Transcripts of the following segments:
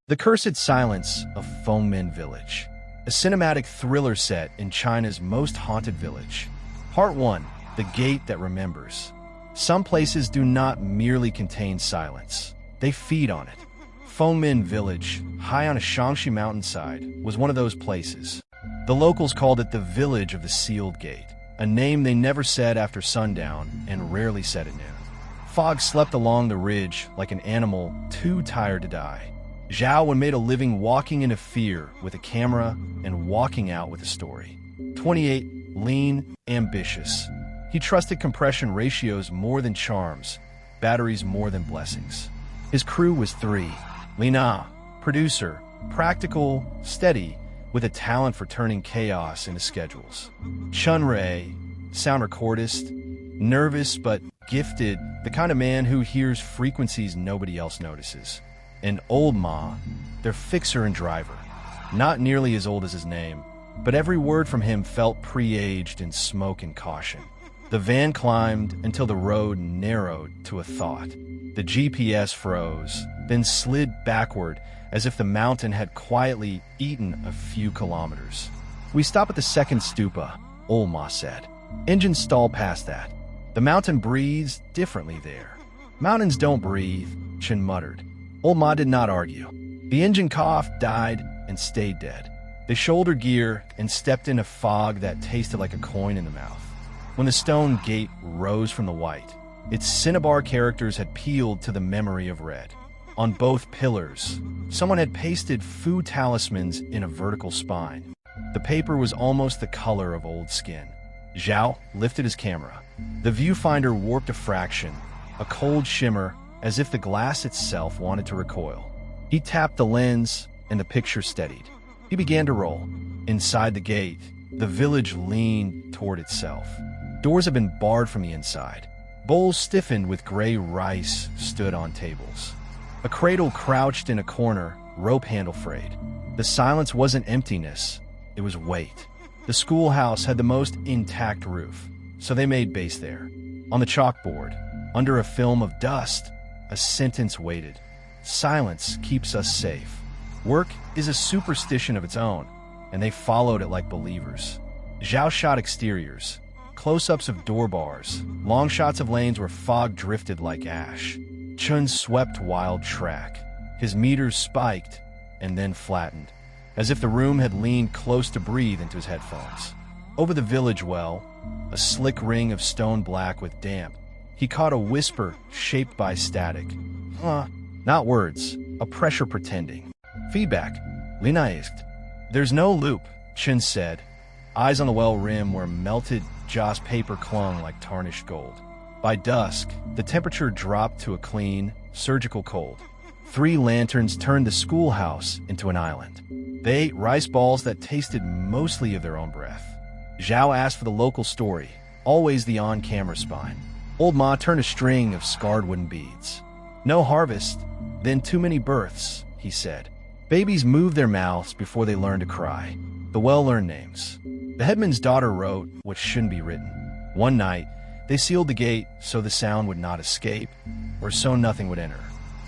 The Cursed Silence of Fengmen Village, a cinematic thriller set in China's most haunted village. Part 1. The Gate That Remembers. Some places do not merely contain silence, they feed on it. Fengmen Village, high on a Shaanxi mountainside, was one of those places. The locals called it the Village of the Sealed Gate, a name they never said after sundown and rarely said at noon. Fog slept along the ridge like an animal too tired to die. Zhao Wen made a living walking into fear with a camera and walking out with a story. 28, lean, ambitious. He trusted compression ratios more than charms, batteries more than blessings. His crew was 3. Lina, producer, practical, steady, with a talent for turning chaos into schedules. Chen Rui, sound recordist, nervous but gifted, the kind of man who hears frequencies nobody else notices. And Old Ma, their fixer and driver, not nearly as old as his name, but every word from him felt pre-aged in smoke and caution. The van climbed until the road narrowed to a thought. The GPS froze, then slid backward as if the mountain had quietly eaten a few kilometers. "We stop at the second stupa," Old Ma said. "Engines stall past that. The mountain breathes differently there." "Mountains don't breathe," Chen muttered. Old Ma did not argue. The engine coughed, died, and stayed dead. They shouldered gear and stepped in a fog that tasted like a coin in the mouth. When the stone gate rose from the white, its cinnabar characters had peeled to the memory of red. On both pillars, someone had pasted food talismans in a vertical spine. The paper was almost the color of old skin. Zhao lifted his camera. The viewfinder warped a fraction, a cold shimmer, as if the glass itself wanted to recoil. He tapped the lens, and the picture steadied. He began to roll. Inside the gate, the village leaned toward itself. Doors had been barred from the inside. Bowls stiffened with gray rice stood on tables. A cradle crouched in a corner, rope handle frayed. The silence wasn't emptiness, it was weight. The schoolhouse had the most intact roof, so they made base there. On the chalkboard, under a film of dust, a sentence waited. "Silence keeps us safe." Work is a superstition of its own, and they followed it like believers. Zhao shot exteriors, close-ups of door bars, long shots of lanes where fog drifted like ash. Chen swept wild track. His meters spiked and then flattened, as if the room had leaned close to breathe into his headphones. Over the village well, a slick ring of stone black with damp, he caught a whisper shaped by static. Not words, a pressure pretending. "Feedback," Lina asked. "There's no loop," Chen said. Eyes on the well rim where melted joss paper clung like tarnished gold. By dusk, the temperature dropped to a clean, surgical cold. 3 lanterns turned the schoolhouse into an island. They ate rice balls that tasted mostly of their own breath. Zhao asked for the local story, always the on-camera spine. Old Ma turned a string of scarred wooden beads. "No harvest, then too many births," he said. "Babies move their mouths before they learn to cry." The well learned names. The headman's daughter wrote what shouldn't be written. One night, they sealed the gate so the sound would not escape, or so nothing would enter.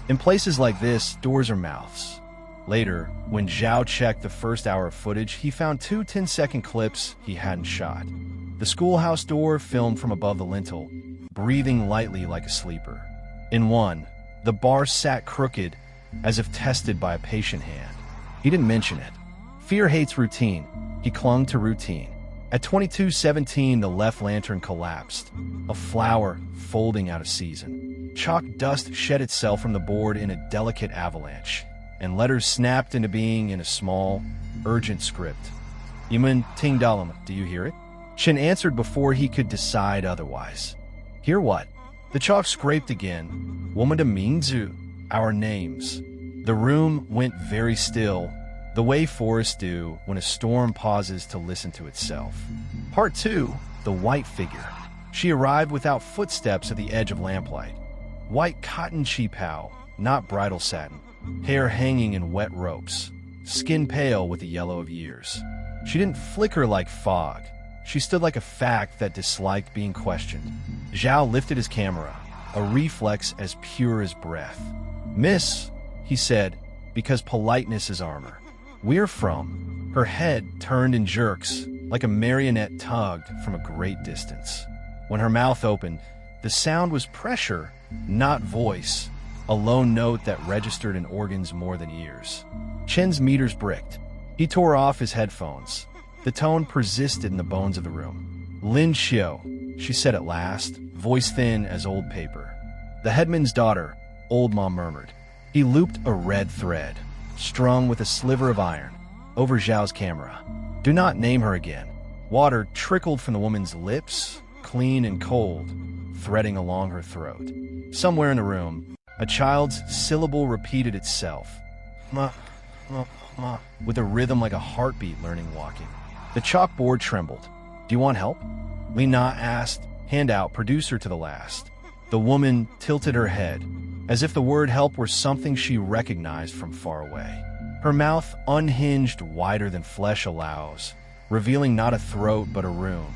In places like this, doors are mouths. Later, when Zhao checked the first hour of footage, he found 2 10-second clips he hadn't shot. The schoolhouse door filmed from above the lintel, breathing lightly like a sleeper. In one, the bar sat crooked, as if tested by a patient hand. He didn't mention it. Fear hates routine. He clung to routine. At 22:17, the left lantern collapsed, a flower folding out of season. Chalk dust shed itself from the board in a delicate avalanche, and letters snapped into being in a small, urgent script. "Yimen Ting Dalam, do you hear it?" Chen answered before he could decide otherwise. "Hear what?" The chalk scraped again. "Woman de Mingzu, our names." The room went very still, the way forests do when a storm pauses to listen to itself. Part 2, the white figure. She arrived without footsteps at the edge of lamplight. White cotton cheapao, not bridal satin, hair hanging in wet ropes, skin pale with the yellow of years. She didn't flicker like fog. She stood like a fact that disliked being questioned. Zhao lifted his camera, a reflex as pure as breath. "Miss," he said, because politeness is armor. We're from. Her head turned in jerks, like a marionette tugged from a great distance. When her mouth opened, the sound was pressure, not voice, a low note that registered in organs more than ears. Chen's meters bricked. He tore off his headphones. The tone persisted in the bones of the room. "Lin Xiu," she said at last, voice thin as old paper. "The headman's daughter," Old Ma murmured. He looped a red thread, strung with a sliver of iron, over Zhao's camera. "Do not name her again." Water trickled from the woman's lips, clean and cold, threading along her throat. Somewhere in the room, a child's syllable repeated itself. "Ma, ma, ma," with a rhythm like a heartbeat learning walking. The chalkboard trembled. "Do you want help?" Lina asked, hand out, producer to the last. The woman tilted her head, as if the word help were something she recognized from far away. Her mouth unhinged wider than flesh allows, revealing not a throat but a room,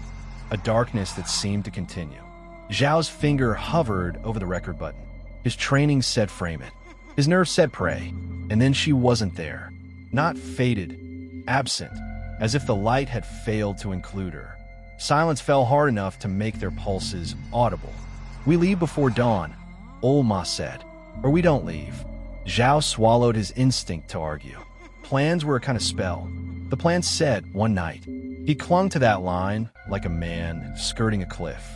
a darkness that seemed to continue. Zhao's finger hovered over the record button. His training said frame it. His nerves said pray. And then she wasn't there. Not faded, absent, as if the light had failed to include her. Silence fell hard enough to make their pulses audible. "We leave before dawn," Old Ma said. "Or we don't leave." Zhao swallowed his instinct to argue. Plans were a kind of spell. The plan said one night. He clung to that line like a man skirting a cliff.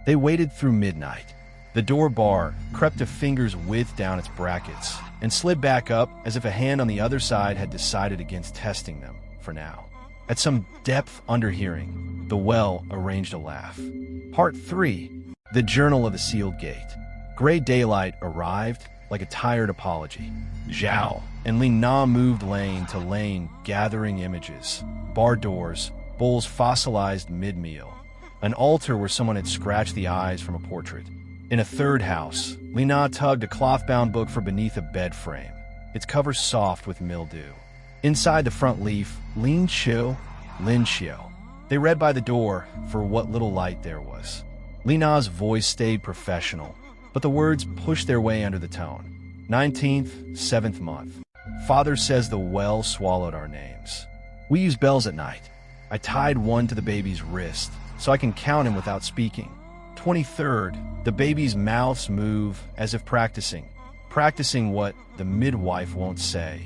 They waited through midnight. The door bar crept a finger's width down its brackets and slid back up as if a hand on the other side had decided against testing them for now. At some depth underhearing, the well arranged a laugh. Part 3. The Journal of the Sealed Gate. Gray daylight arrived like a tired apology. Zhao and Li Na moved lane to lane, gathering images. Bar doors, bowls fossilized mid-meal. An altar where someone had scratched the eyes from a portrait. In a third house, Li Na tugged a cloth-bound book from beneath a bed frame, its cover soft with mildew. Inside the front leaf, Lin Xiu. They read by the door for what little light there was. Li Na's voice stayed professional, but the words pushed their way under the tone. 19th, 7th month. Father says the well swallowed our names. We use bells at night. I tied one to the baby's wrist, so I can count him without speaking. 23rd, the baby's mouths move as if practicing what the midwife won't say.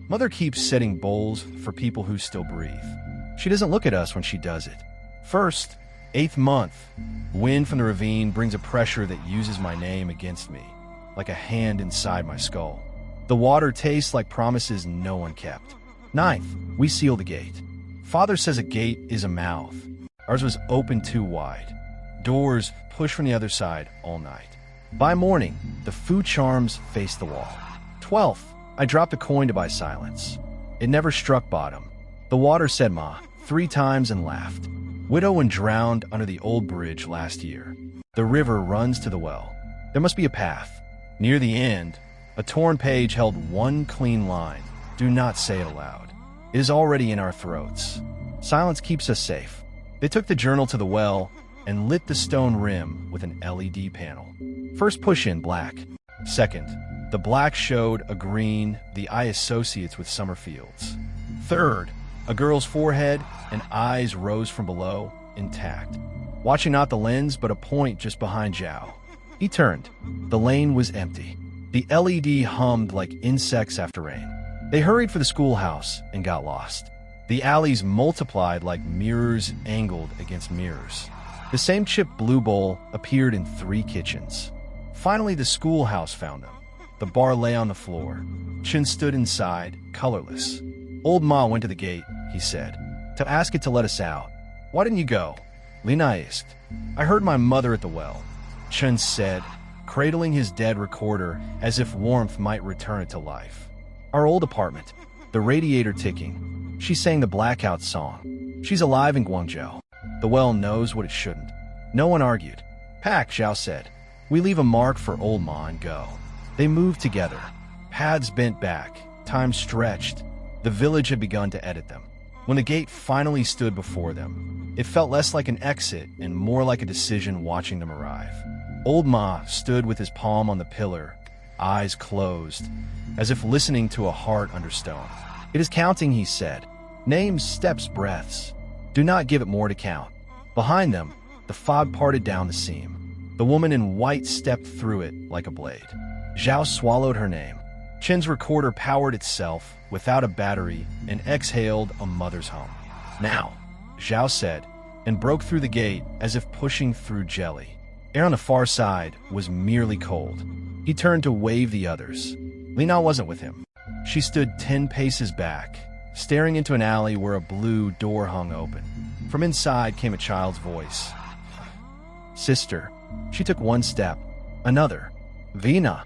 Mother keeps setting bowls for people who still breathe. She doesn't look at us when she does it. 1st, 8th month. Wind from the ravine brings a pressure that uses my name against me, like a hand inside my skull. The water tastes like promises no one kept. 9th, we seal the gate. Father says a gate is a mouth. Ours was open too wide. Doors pushed from the other side all night. By morning, the food charms faced the wall. 12th, I dropped a coin to buy silence. It never struck bottom. The water said ma 3 times and laughed. Widow and drowned under the old bridge last year. The river runs to the well. There must be a path. Near the end, a torn page held one clean line. Do not say it aloud. It is already in our throats. Silence keeps us safe. They took the journal to the well and lit the stone rim with an LED panel. First push in black. Second, the black showed a green the eye associates with summer fields. Third, a girl's forehead and eyes rose from below, intact. Watching not the lens, but a point just behind Zhao. He turned. The lane was empty. The LED hummed like insects after rain. They hurried for the schoolhouse and got lost. The alleys multiplied like mirrors angled against mirrors. The same chipped blue bowl appeared in 3 kitchens. Finally, the schoolhouse found them. The bar lay on the floor. Chen stood inside, colorless. Old Ma went to the gate, he said, to ask it to let us out. Why didn't you go? Lina asked. I heard my mother at the well, Chen said, cradling his dead recorder as if warmth might return it to life. Our old apartment, the radiator ticking. She sang the blackout song. She's alive in Guangzhou. The well knows what it shouldn't. No one argued. Pack, Zhao said. We leave a mark for old Ma and go. They moved together. Pads bent back. Time stretched. The village had begun to edit them. When the gate finally stood before them, it felt less like an exit and more like a decision watching them arrive. Old Ma stood with his palm on the pillar, eyes closed, as if listening to a heart under stone. "It is counting," he said. "Names, steps, breaths. Do not give it more to count." Behind them, the fog parted down the seam. The woman in white stepped through it like a blade. Zhao swallowed her name. Chen's recorder powered itself without a battery and exhaled a mother's hum. "Now," Zhao said, and broke through the gate as if pushing through jelly. Air on the far side was merely cold. He turned to wave the others. Lina wasn't with him. She stood 10 paces back, staring into an alley where a blue door hung open. From inside came a child's voice. "Sister." She took one step. Another. "Vina."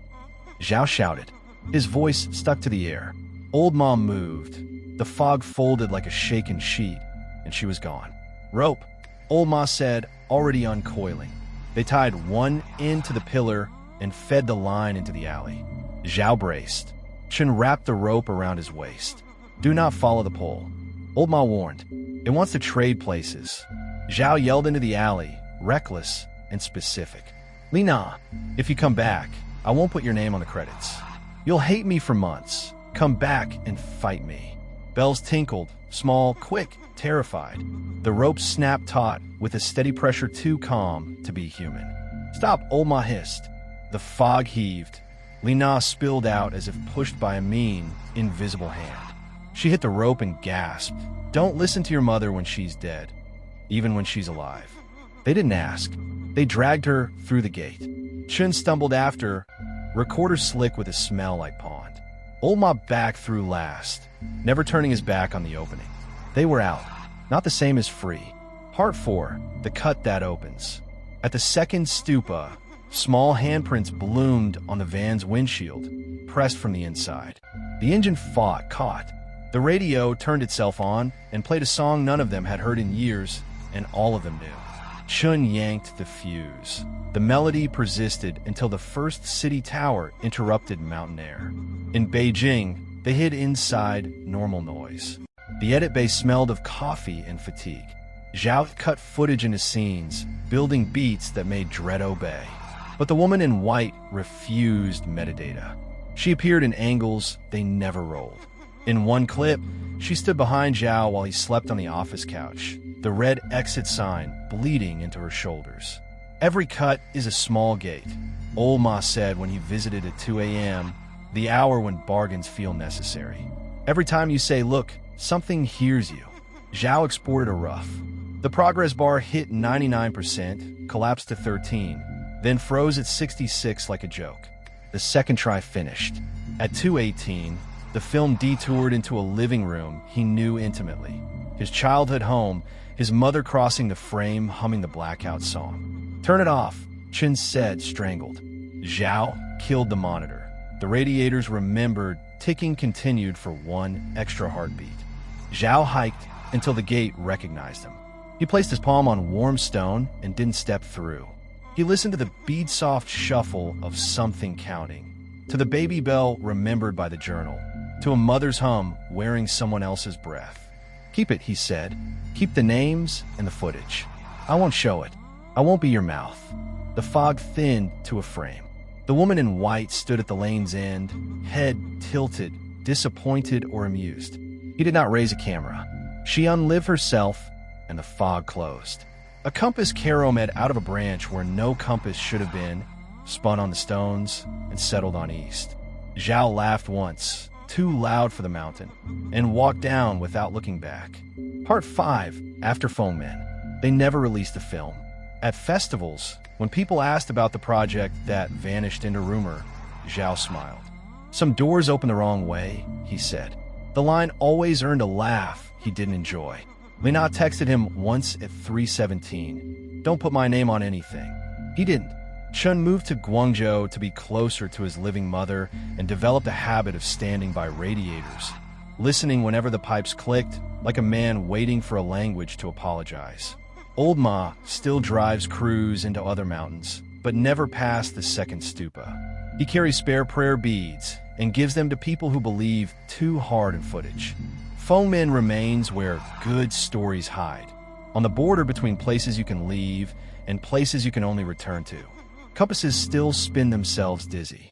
Zhao shouted. His voice stuck to the air. Old Mom moved. The fog folded like a shaken sheet, and she was gone. "Rope," Old Ma said, already uncoiling. They tied one end to the pillar and fed the line into the alley. Zhao braced. Chen wrapped the rope around his waist. "Do not follow the pole," Old Ma warned. "It wants to trade places." Zhao yelled into the alley, reckless and specific. "Lina, if you come back, I won't put your name on the credits. You'll hate me for months. Come back and fight me." Bells tinkled, small, quick, terrified. The rope snapped taut, with a steady pressure too calm to be human. "Stop," Old Ma hissed. The fog heaved. Lina spilled out as if pushed by a mean, invisible hand. She hit the rope and gasped. "Don't listen to your mother when she's dead, even when she's alive." They didn't ask. They dragged her through the gate. Chen stumbled after, recorder slick with a smell like pond. Old Ma backed through last, never turning his back on the opening. They were out, not the same as free. Part 4, the cut that opens. At the second stupa, small handprints bloomed on the van's windshield, pressed from the inside. The engine caught. The radio turned itself on and played a song none of them had heard in years, and all of them knew. Chun yanked the fuse. The melody persisted until the first city tower interrupted mountain air. In Beijing, they hid inside normal noise. The edit bay smelled of coffee and fatigue. Zhao cut footage into scenes, building beats that made dread obey. But the woman in white refused metadata. She appeared in angles they never rolled. In one clip, she stood behind Zhao while he slept on the office couch, the red exit sign bleeding into her shoulders. "Every cut is a small gate," Old Ma said when he visited at 2 a.m., the hour when bargains feel necessary. "Every time you say, 'Look,' something hears you." Zhao exported a rough. The progress bar hit 99%, collapsed to 13, then froze at 66 like a joke. The second try finished. At 2:18, the film detoured into a living room he knew intimately. His childhood home, his mother crossing the frame, humming the blackout song. "Turn it off," Chen said, strangled. Zhao killed the monitor. The radiators remembered, ticking continued for one extra heartbeat. Zhao hiked until the gate recognized him. He placed his palm on warm stone and didn't step through. He listened to the bead-soft shuffle of something counting, to the baby bell remembered by the journal, to a mother's hum wearing someone else's breath. "Keep it," he said. "Keep the names and the footage. I won't show it. I won't be your mouth." The fog thinned to a frame. The woman in white stood at the lane's end, head tilted, disappointed or amused. He did not raise a camera. She unlived herself, and the fog closed. A compass caromed out of a branch where no compass should have been, spun on the stones, and settled on east. Zhao laughed once, too loud for the mountain, and walked down without looking back. Part 5, after Fengmen. They never released the film. At festivals, when people asked about the project that vanished into rumor, Zhao smiled. "Some doors open the wrong way," he said. The line always earned a laugh he didn't enjoy. Lina texted him once at 3:17, "Don't put my name on anything." He didn't. Chen moved to Guangzhou to be closer to his living mother and developed a habit of standing by radiators, listening whenever the pipes clicked, like a man waiting for a language to apologize. Old Ma still drives crews into other mountains, but never past the second stupa. He carries spare prayer beads and gives them to people who believe too hard in footage. Fengmen remains where good stories hide, on the border between places you can leave and places you can only return to. Compasses still spin themselves dizzy.